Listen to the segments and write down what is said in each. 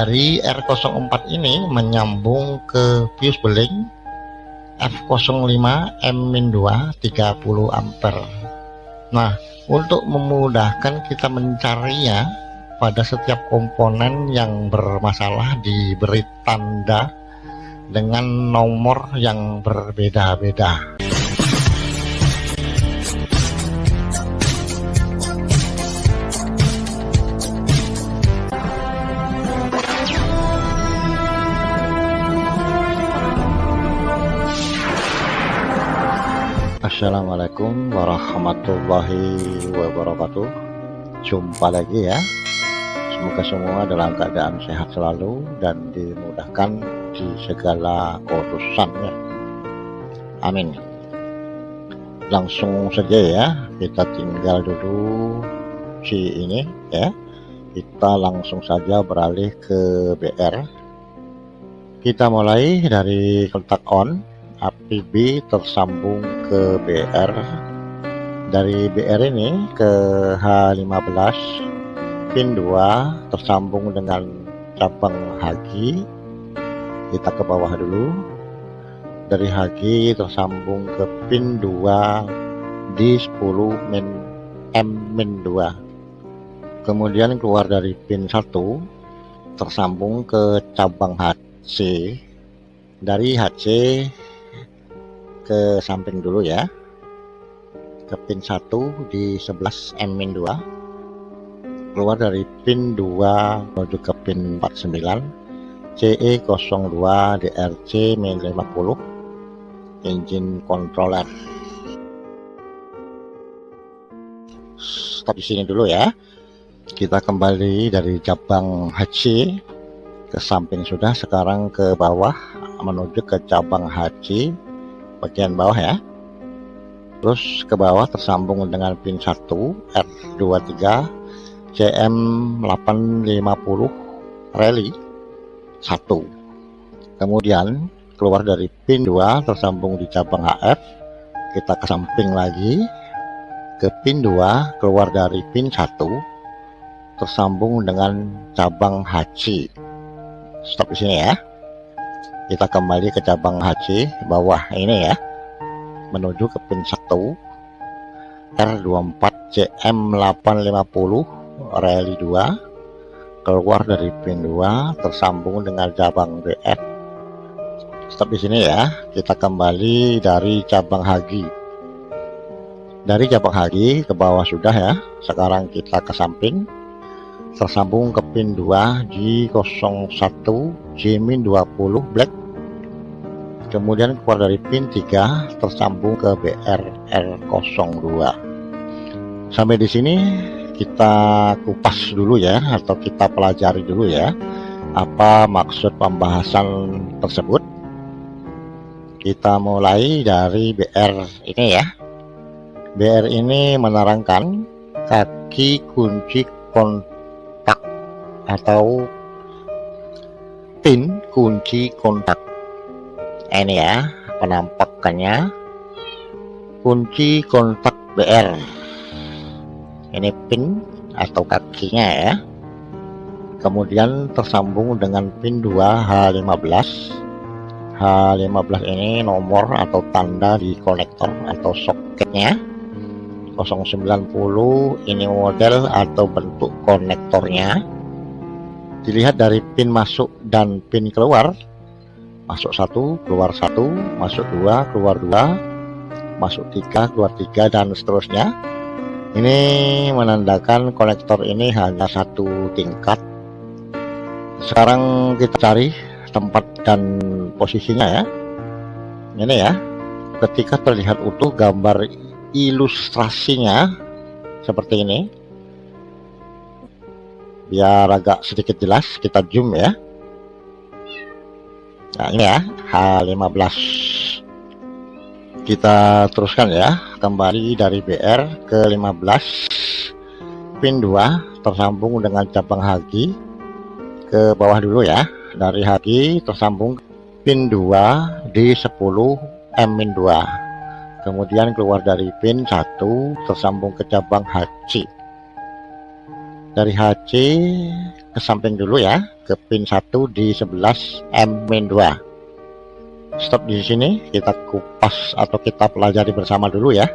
Dari R04 ini menyambung ke fuse beling F05 M-2 30 ampere. Nah, untuk memudahkan kita mencarinya, pada setiap komponen yang bermasalah diberi tanda dengan nomor yang berbeda-beda. Assalamualaikum warahmatullahi wabarakatuh. Jumpa lagi ya. Semoga semua dalam keadaan sehat selalu dan dimudahkan di segala urusannya. Amin. Langsung saja ya, kita tinggal dulu ini ya. Kita langsung saja beralih ke BR. Kita mulai dari kontak on, api B tersambung ke BR. Dari BR ini ke H15, pin 2 tersambung dengan cabang HG. Kita ke bawah dulu. Dari HG tersambung ke pin 2 di 10 M-2. Kemudian keluar dari pin 1 tersambung ke cabang HC. Dari HC ke samping dulu ya, ke pin 1 di 11 M-2. Keluar dari pin 2 menuju ke pin 49 CE02 DRC 50 engine controller. Stop di sini dulu ya. Kita kembali dari cabang HC ke samping sudah, sekarang ke bawah menuju ke cabang HC bagian bawah ya. Terus ke bawah tersambung dengan pin 1 R23 CM850 rally 1. Kemudian keluar dari pin 2 tersambung di cabang HF. Kita ke samping lagi ke pin 2, keluar dari pin 1 tersambung dengan cabang HC. Stop di sini ya. Kita kembali ke cabang HC bawah ini ya, menuju ke pin 1 R24 CM850 rally 2. Keluar dari pin 2 tersambung dengan cabang BF. Stop di sini ya. Kita kembali dari cabang HG. Dari cabang HG ke bawah sudah ya. Sekarang kita ke samping, tersambung ke pin 2 G01 J-20 black. Kemudian keluar dari pin 3 tersambung ke BRR02. Sampai di sini kita kupas dulu ya, atau kita pelajari dulu ya, apa maksud pembahasan tersebut. Kita mulai dari BR ini ya. BR ini menerangkan kaki kunci kontak atau pin kunci kontak. Ini ya penampakannya, kunci kontak BR. Ini pin atau kakinya ya. Kemudian tersambung dengan pin 2 H15. H15 ini nomor atau tanda di konektor atau soketnya. 090 ini model atau bentuk konektornya. Dilihat dari pin masuk dan pin keluar. Masuk 1, keluar 1, masuk 2, keluar 2, masuk 3, keluar 3, dan seterusnya. Ini menandakan konektor ini hanya satu tingkat. Sekarang kita cari tempat dan posisinya ya. Ini ya. Ketika terlihat utuh gambar ilustrasinya seperti ini. Biar agak sedikit jelas, kita zoom ya. Nah ini ya, H15. Kita teruskan ya, kembali dari BR ke 15 pin 2 tersambung dengan cabang HG. Ke bawah dulu ya. Dari HG tersambung pin 2 di 10 M-2. Kemudian keluar dari pin 1 tersambung ke cabang HC. Dari HC ke samping dulu ya, ke pin 1 di 11 M-2. Stop di sini, kita kupas atau kita pelajari bersama dulu ya.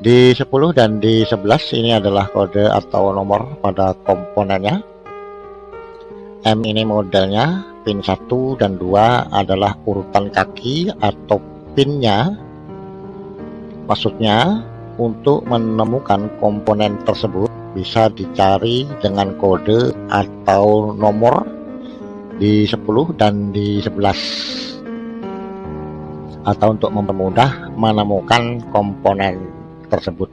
Di 10 dan di 11 ini adalah kode atau nomor pada komponennya. M ini modelnya, pin 1 dan 2 adalah urutan kaki atau pinnya. Maksudnya, untuk menemukan komponen tersebut bisa dicari dengan kode atau nomor di 10 dan di 11. Atau untuk mempermudah menemukan komponen tersebut.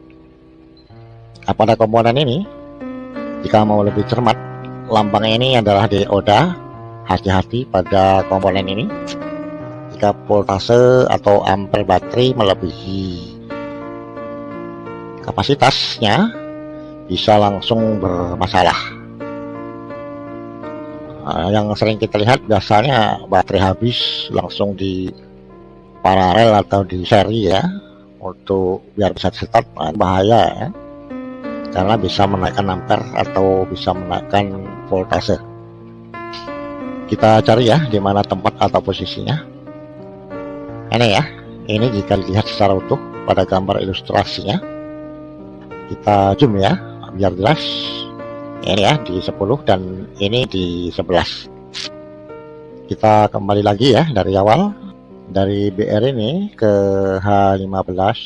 Nah, pada komponen ini, jika mau lebih cermat, lambangnya ini adalah dioda. Hati-hati pada komponen ini jika voltase atau ampere baterai melebihi kapasitasnya, bisa langsung bermasalah. Nah, yang sering kita lihat biasanya baterai habis langsung di paralel atau di seri ya, untuk biar bisa start. Nah, bahaya ya, karena bisa menaikkan ampere atau bisa menaikkan voltase. Kita cari ya di mana tempat atau posisinya. Ini ya, ini jika dilihat secara utuh pada gambar ilustrasinya, kita zoom ya biar jelas. Ini ya di 10 dan ini di 11. Kita kembali lagi ya dari awal. Dari BR ini ke H15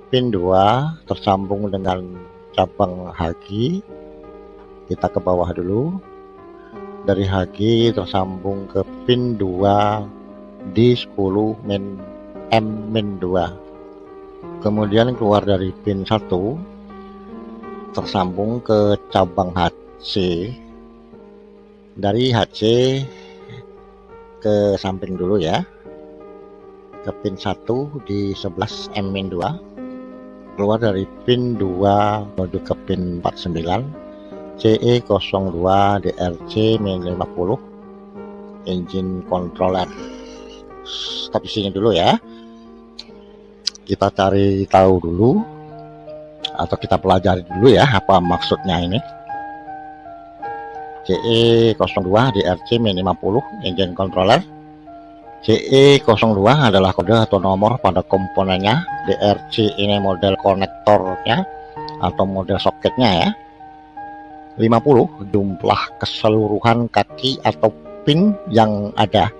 pin 2 tersambung dengan cabang HG. Kita ke bawah dulu. Dari HG tersambung ke pin 2 di 10 M-2. Kemudian keluar dari pin 1 tersambung ke cabang HC. Dari HC ke samping dulu ya, ke pin 1 di 11 M-2. Keluar dari pin 2 menuju ke pin 49 CE02 DRC-50 engine controller. Stop di sini dulu ya. Kita cari tahu dulu atau kita pelajari dulu ya apa maksudnya ini. CE02 DRC-50 engine controller. CE02 adalah kode atau nomor pada komponennya. DRC ini model konektornya atau model soketnya ya. 50 jumlah keseluruhan kaki atau pin yang ada.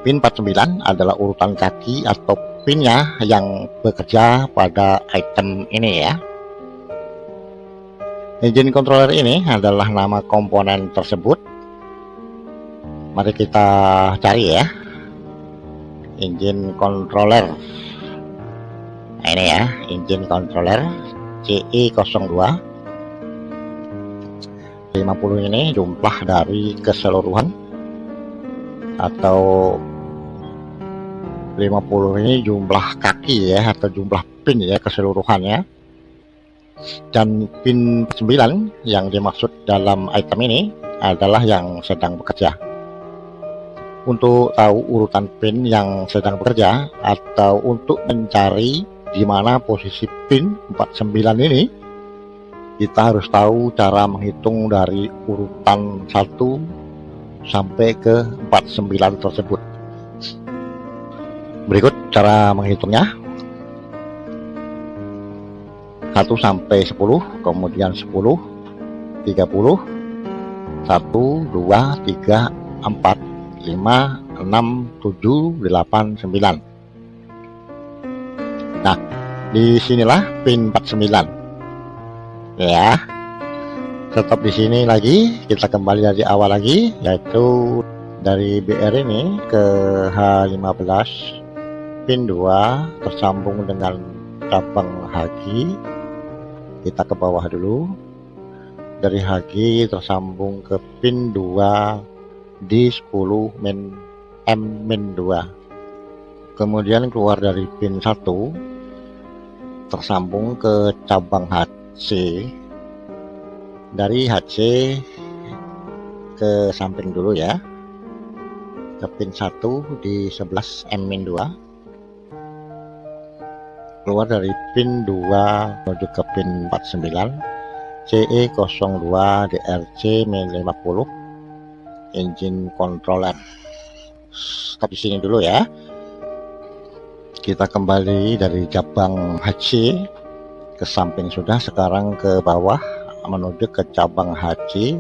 Pin 49 adalah urutan kaki atau pinnya yang bekerja pada item ini ya. Engine controller ini adalah nama komponen tersebut. Mari kita cari ya, engine controller. Nah, ini ya, engine controller CE02. 50 ini jumlah dari keseluruhan, atau 50 ini jumlah kaki ya, atau jumlah pin ya keseluruhannya. Dan pin 9 yang dimaksud dalam item ini adalah yang sedang bekerja. Untuk tahu urutan pin yang sedang bekerja atau untuk mencari di mana posisi pin 49 ini, kita harus tahu cara menghitung dari urutan 1 sampai ke 49 tersebut. Berikut cara menghitungnya. 1 sampai 10, kemudian 10, 30, 1, 2, 3, 4, 5, 6, 7, 8, 9. Nah, disinilah pin 49 ya. Tetap di sini lagi, kita kembali dari awal lagi, yaitu dari BR ini ke H15 pin 2 tersambung dengan cabang HG. Kita ke bawah dulu. Dari HG tersambung ke pin 2 di 10 M-2. Kemudian keluar dari pin 1 tersambung ke cabang HC. Dari HC ke samping dulu ya, ke pin 1 di 11 M-2. keluar dari pin 2 menuju ke pin 49, CE02 DRC min 50, engine controller. Stop di sini dulu ya. Kita kembali dari cabang HC ke samping sudah, sekarang ke bawah menuju ke cabang HC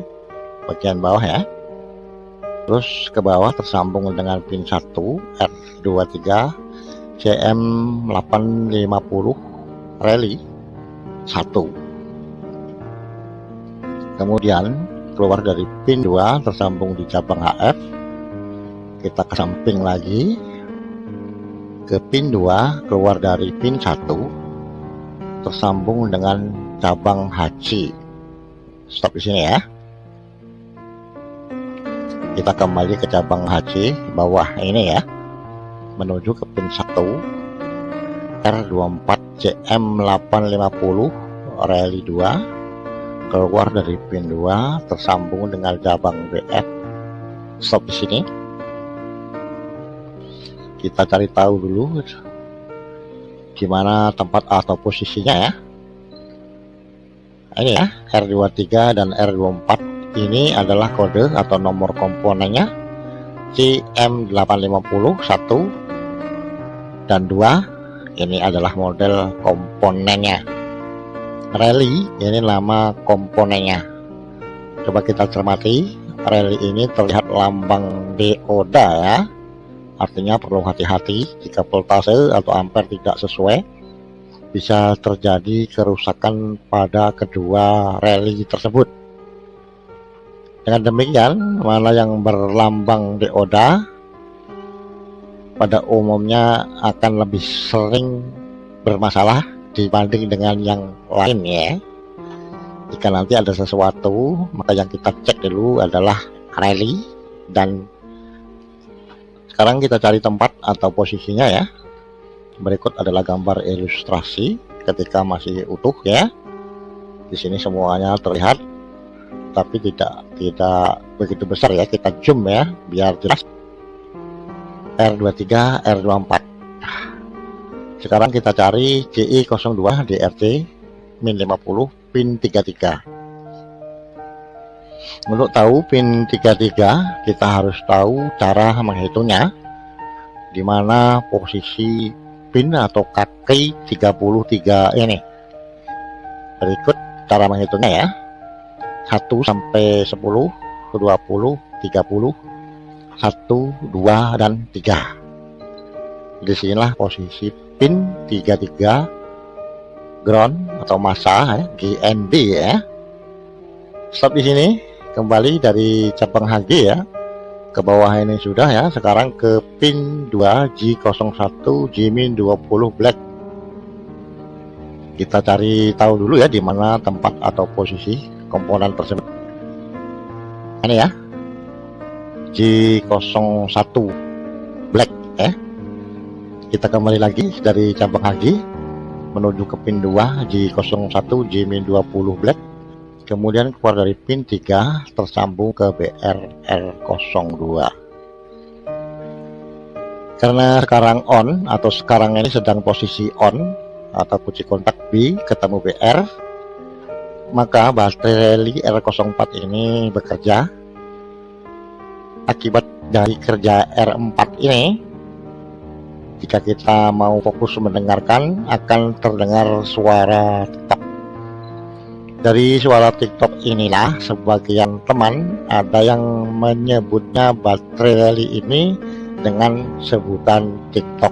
bagian bawah ya. Terus ke bawah tersambung dengan pin 1 R23 CM850 rally 1. Kemudian keluar dari pin 2 tersambung di cabang HF. Kita ke samping lagi ke pin 2, keluar dari pin 1 tersambung dengan cabang HC. Stop di sini ya. Kita kembali ke cabang HC bawah ini ya, menuju ke pin 1 R24 CM850 rally 2, keluar dari pin 2 tersambung dengan cabang BF. Stop di sini. Kita cari tahu dulu gimana tempat atau posisinya ya. Ini ya, R23 dan R24 ini adalah kode atau nomor komponennya CM850 1 dan 2. Ini adalah model komponennya. Rally ini nama komponennya. Coba kita cermati, rally ini terlihat lambang dioda ya. Artinya perlu hati-hati jika voltase atau ampere tidak sesuai, bisa terjadi kerusakan pada kedua rally tersebut. Dengan demikian, mana yang berlambang dioda pada umumnya akan lebih sering bermasalah dibanding dengan yang lain ya. Jika nanti ada sesuatu, maka yang kita cek dulu adalah rally. Dan sekarang kita cari tempat atau posisinya ya. Berikut adalah gambar ilustrasi ketika masih utuh ya. Di sini semuanya terlihat, tapi tidak begitu besar ya. Kita zoom ya biar jelas. R23 R24. Sekarang kita cari CE02 DRC min 50 pin 33. Untuk tahu pin 33, kita harus tahu cara menghitungnya, di mana posisi pin atau kaki 33 ini. Berikut cara menghitungnya ya. 1 sampai 10, 20, 30, 1, 2 dan 3. Disinilah posisi pin 33 ground atau masa ya, GND ya. Stop di sini. Kembali dari cabang HG ya, ke bawah ini sudah ya. Sekarang ke pin 2 G01 G-20 black. Kita cari tahu dulu ya di mana tempat atau posisi komponen tersebut. Ini ya, G01 black ya. Kita kembali lagi dari cabang HG menuju ke pin 2 G01 G-20 black. Kemudian keluar dari pin 3 tersambung ke BRR02. Karena sekarang on atau sekarang ini sedang posisi on atau kunci kontak B ketemu BR, maka baterai rally R04 ini bekerja. Akibat dari kerja R4 ini, jika kita mau fokus mendengarkan, akan terdengar suara TikTok. Dari suara TikTok inilah sebagian teman ada yang menyebutnya baterai rally ini dengan sebutan TikTok